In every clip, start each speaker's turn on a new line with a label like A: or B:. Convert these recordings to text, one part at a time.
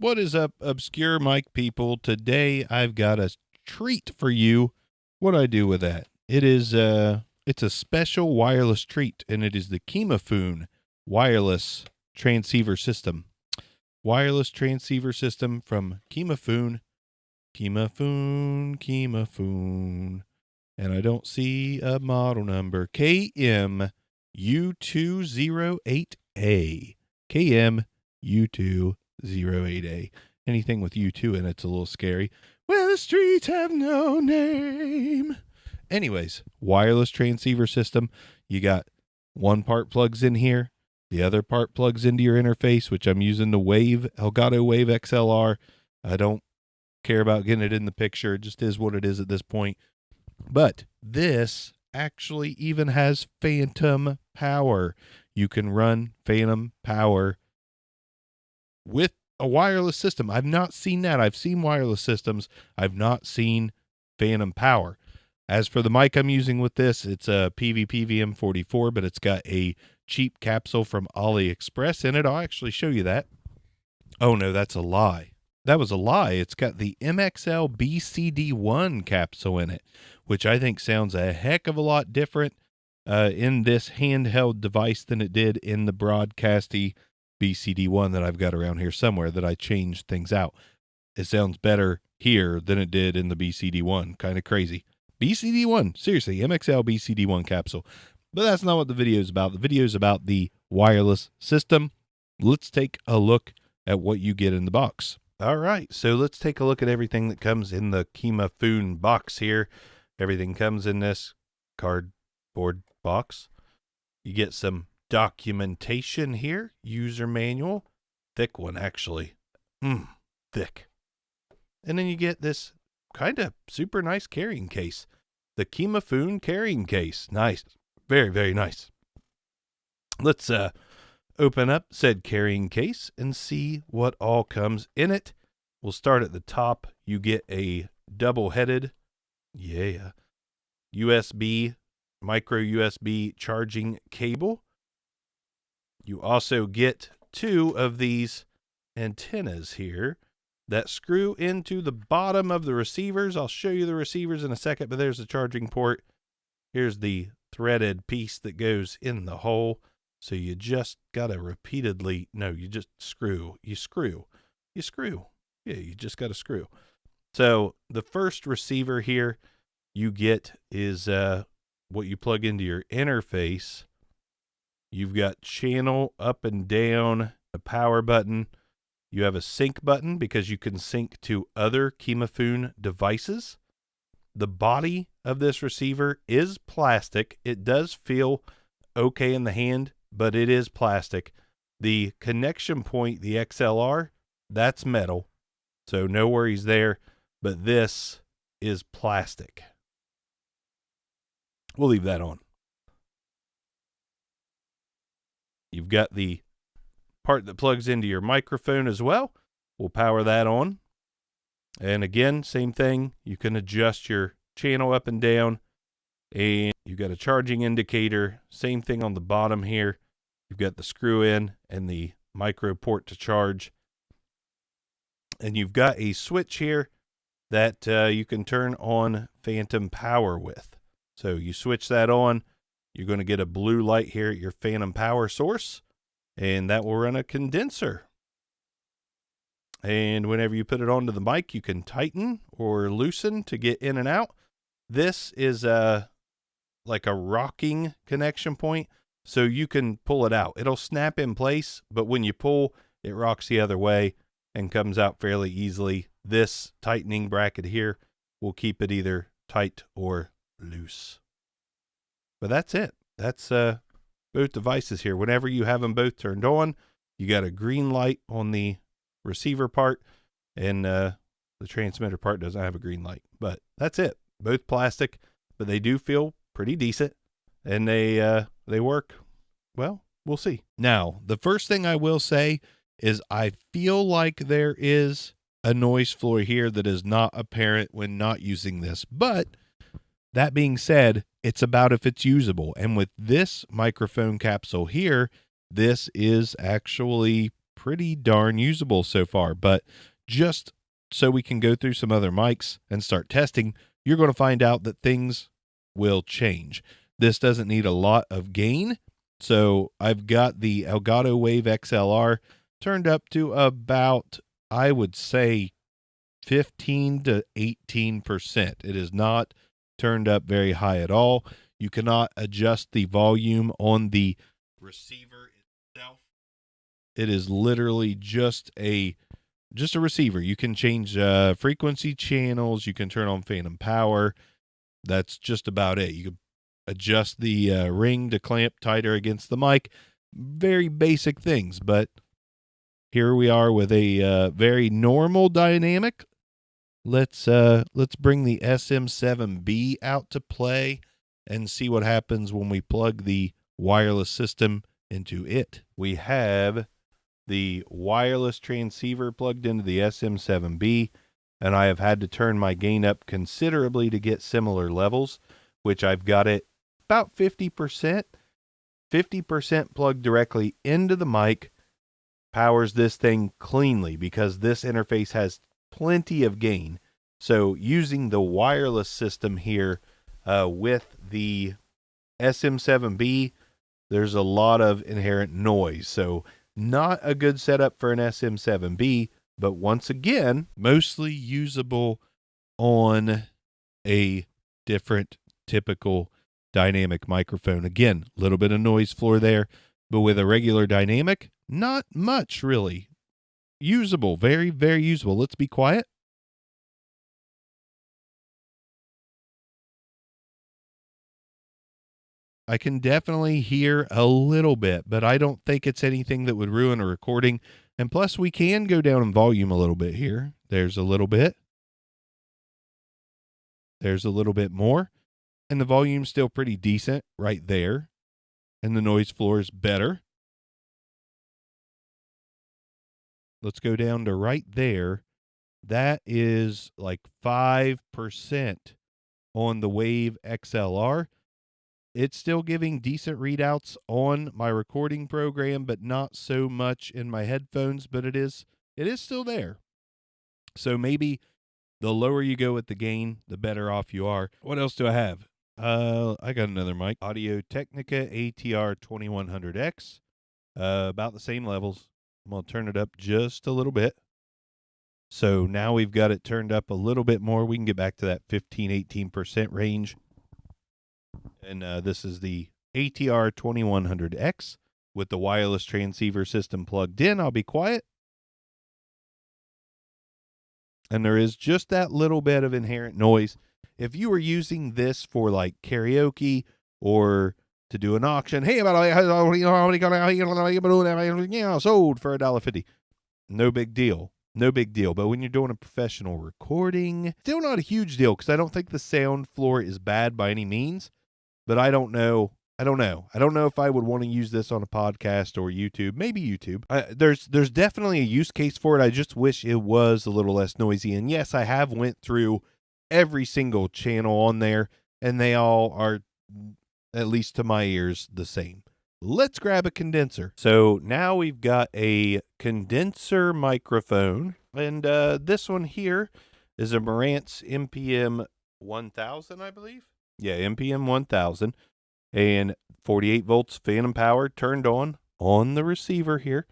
A: What is up, obscure mic people? Today I've got a treat for you. What do I do with that? It's a special wireless treat, and it is the KIMAFUN wireless transceiver system. Wireless transceiver system from KIMAFUN. KIMAFUN. And I don't see a model number. KM-U208A. KM-U208A. Anything with U2 in it's a little scary. Well, the streets have no name. Anyways, wireless transceiver system. You got one part plugs in here. The other part plugs into your interface, which I'm using the Elgato Wave XLR. I don't care about getting it in the picture. It just is what it is at this point. But this actually even has phantom power. You can run phantom power with a wireless system. I've not seen that. I've seen wireless systems. I've not seen phantom power. As for the mic I'm using with this, it's a PVPVM44, but it's got a cheap capsule from AliExpress in it. I'll actually show you that. Oh, no, that's a lie. That was a lie. It's got the MXL BCD1 capsule in it, which I think sounds a heck of a lot different in this handheld device than it did in the broadcasty BCD1 that I've got around here somewhere that I changed things out. It sounds better here than it did in the BCD1. Kind of crazy. BCD1, seriously, MXL BCD1 capsule. But that's not what the video is about. The video is about the wireless system. Let's take a look at what you get in the box. All right, so let's take a look at everything that comes in the KIMAFUN box here. Everything comes in this cardboard box. You get some documentation here, user manual, thick one actually, thick. And then you get this kind of super nice carrying case, the KIMAFUN carrying case. Nice, very, very nice. Let's open up said carrying case and see what all comes in it. We'll start at the top. You get a double-headed, USB, micro USB charging cable. You also get two of these antennas here that screw into the bottom of the receivers. I'll show you the receivers in a second, but there's the charging port. Here's the threaded piece that goes in the hole. So you just got to repeatedly, you just screw. You screw. Yeah, you just got to screw. So the first receiver here you get is what you plug into your interface. You've got channel up and down, a power button. You have a sync button because you can sync to other KIMAFUN devices. The body of this receiver is plastic. It does feel okay in the hand, but it is plastic. The connection point, the XLR, that's metal. So no worries there, but this is plastic. We'll leave that on. You've got the part that plugs into your microphone as well. We'll power that on. And again, same thing. You can adjust your channel up and down. And you've got a charging indicator. Same thing on the bottom here. You've got the screw in and the micro port to charge. And you've got a switch here that you can turn on phantom power with. So you switch that on. You're going to get a blue light here at your phantom power source. And that will run a condenser. And whenever you put it onto the mic, you can tighten or loosen to get in and out. This is like a rocking connection point, so you can pull it out. It'll snap in place, but when you pull, it rocks the other way and comes out fairly easily. This tightening bracket here will keep it either tight or loose. But that's it. That's both devices here. Whenever you have them both turned on, you got a green light on the receiver part, and the transmitter part doesn't have a green light. But that's it. Both plastic, but they do feel pretty decent, and they work well. We'll see. Now, the first thing I will say is I feel like there is a noise floor here that is not apparent when not using this. But that being said, it's about if it's usable. And with this microphone capsule here, this is actually pretty darn usable so far. But just so we can go through some other mics and start testing, you're going to find out that things will change. This doesn't need a lot of gain. So I've got the Elgato Wave XLR turned up to about, I would say, 15 to 18%. It is not turned up very high at all. You cannot adjust the volume on the receiver itself. It is literally just a receiver. You can change frequency channels. You can turn on phantom power. That's just about it. You can adjust the ring to clamp tighter against the mic. Very basic things, but here we are with a very normal dynamic. Let's bring the SM7B out to play and see what happens when we plug the wireless system into it. We have the wireless transceiver plugged into the SM7B, and I have had to turn my gain up considerably to get similar levels, which I've got it about 50%. 50% plugged directly into the mic powers this thing cleanly because this interface has plenty of gain. So using the wireless system here with the SM7B, there's a lot of inherent noise. So not a good setup for an SM7B, but once again, mostly usable on a different typical dynamic microphone. Again, a little bit of noise floor there, but with a regular dynamic, not much really. Usable, very, very usable. Let's be quiet. I can definitely hear a little bit, but I don't think it's anything that would ruin a recording. And plus, we can go down in volume a little bit here. There's a little bit. There's a little bit more. And the volume's still pretty decent right there. And the noise floor is better. Let's go down to right there. That is like 5% on the Wave XLR. It's still giving decent readouts on my recording program, but not so much in my headphones, but it is still there. So maybe the lower you go with the gain, the better off you are. What else do I have? I got another mic. Audio Technica ATR 2100X. About the same levels. I'm going to turn it up just a little bit. So now we've got it turned up a little bit more. We can get back to that 15-18% range. And this is the ATR 2100X with the wireless transceiver system plugged in. I'll be quiet. And there is just that little bit of inherent noise. If you were using this for like karaoke or to do an auction, hey, sold for $1.50. No big deal. No big deal. But when you're doing a professional recording, still not a huge deal because I don't think the sound floor is bad by any means. But I don't know. I don't know if I would want to use this on a podcast or YouTube. Maybe YouTube. There's definitely a use case for it. I just wish it was a little less noisy. And yes, I have went through every single channel on there, and they all are, at least to my ears, the same. Let's grab a condenser. So now we've got a condenser microphone, and this one here is a Marantz MPM 1000, I believe. Yeah, MPM 1000, and 48 volts phantom power turned on the receiver here.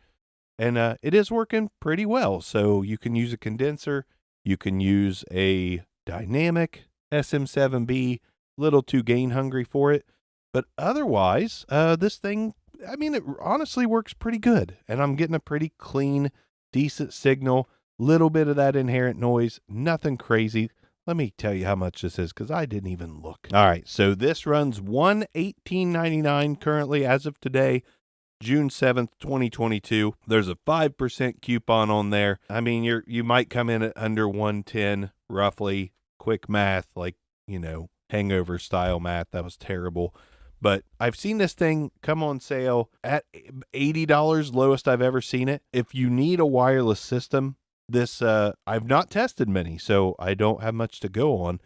A: And it is working pretty well. So you can use a condenser. You can use a dynamic SM7B, little too gain hungry for it. But otherwise, this thing, I mean, it honestly works pretty good. And I'm getting a pretty clean, decent signal. Little bit of that inherent noise. Nothing crazy. Let me tell you how much this is because I didn't even look. All right, so this runs $118.99 currently as of today, June 7th, 2022. There's a 5% coupon on there. I mean, you might come in at under 110 roughly. Quick math, like, hangover style math. That was terrible. But I've seen this thing come on sale at $80, lowest I've ever seen it. If you need a wireless system, this, I've not tested many, so I don't have much to go on,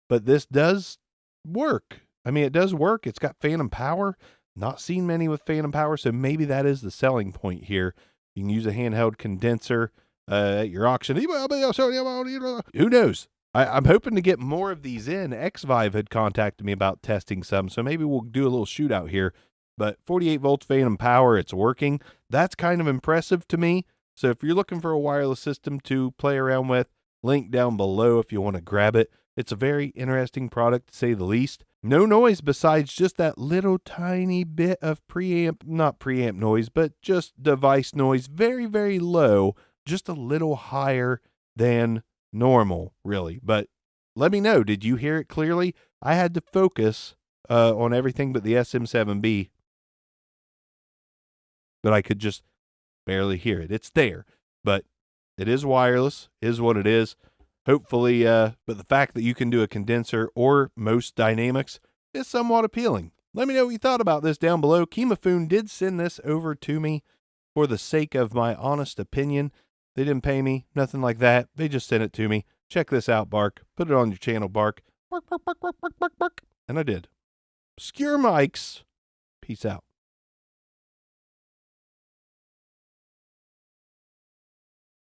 A: but this does work. I mean, it does work. It's got phantom power. Not seen many with phantom power, so maybe that is the selling point here. You can use a handheld condenser at your auction. Who knows? I'm hoping to get more of these in. XVive had contacted me about testing some, so maybe we'll do a little shootout here. But 48 volts phantom power, it's working. That's kind of impressive to me. So if you're looking for a wireless system to play around with, link down below if you want to grab it. It's a very interesting product, to say the least. No noise besides just that little tiny bit of not preamp noise, but just device noise. Very, very low, just a little higher than normal, really. But let me know, did you hear it clearly? I had to focus on everything but the SM7B, but I could just barely hear it. It's there, but it is wireless, is what it is. Hopefully, but the fact that you can do a condenser or most dynamics is somewhat appealing. Let me know what you thought about this down below. KIMAFUN did send this over to me for the sake of my honest opinion. They didn't pay me, nothing like that. They just sent it to me. Check this out, Bark. Put it on your channel, Bark. Bark, bark, bark, bark, bark, bark, bark. And I did. Obscure mics. Peace out.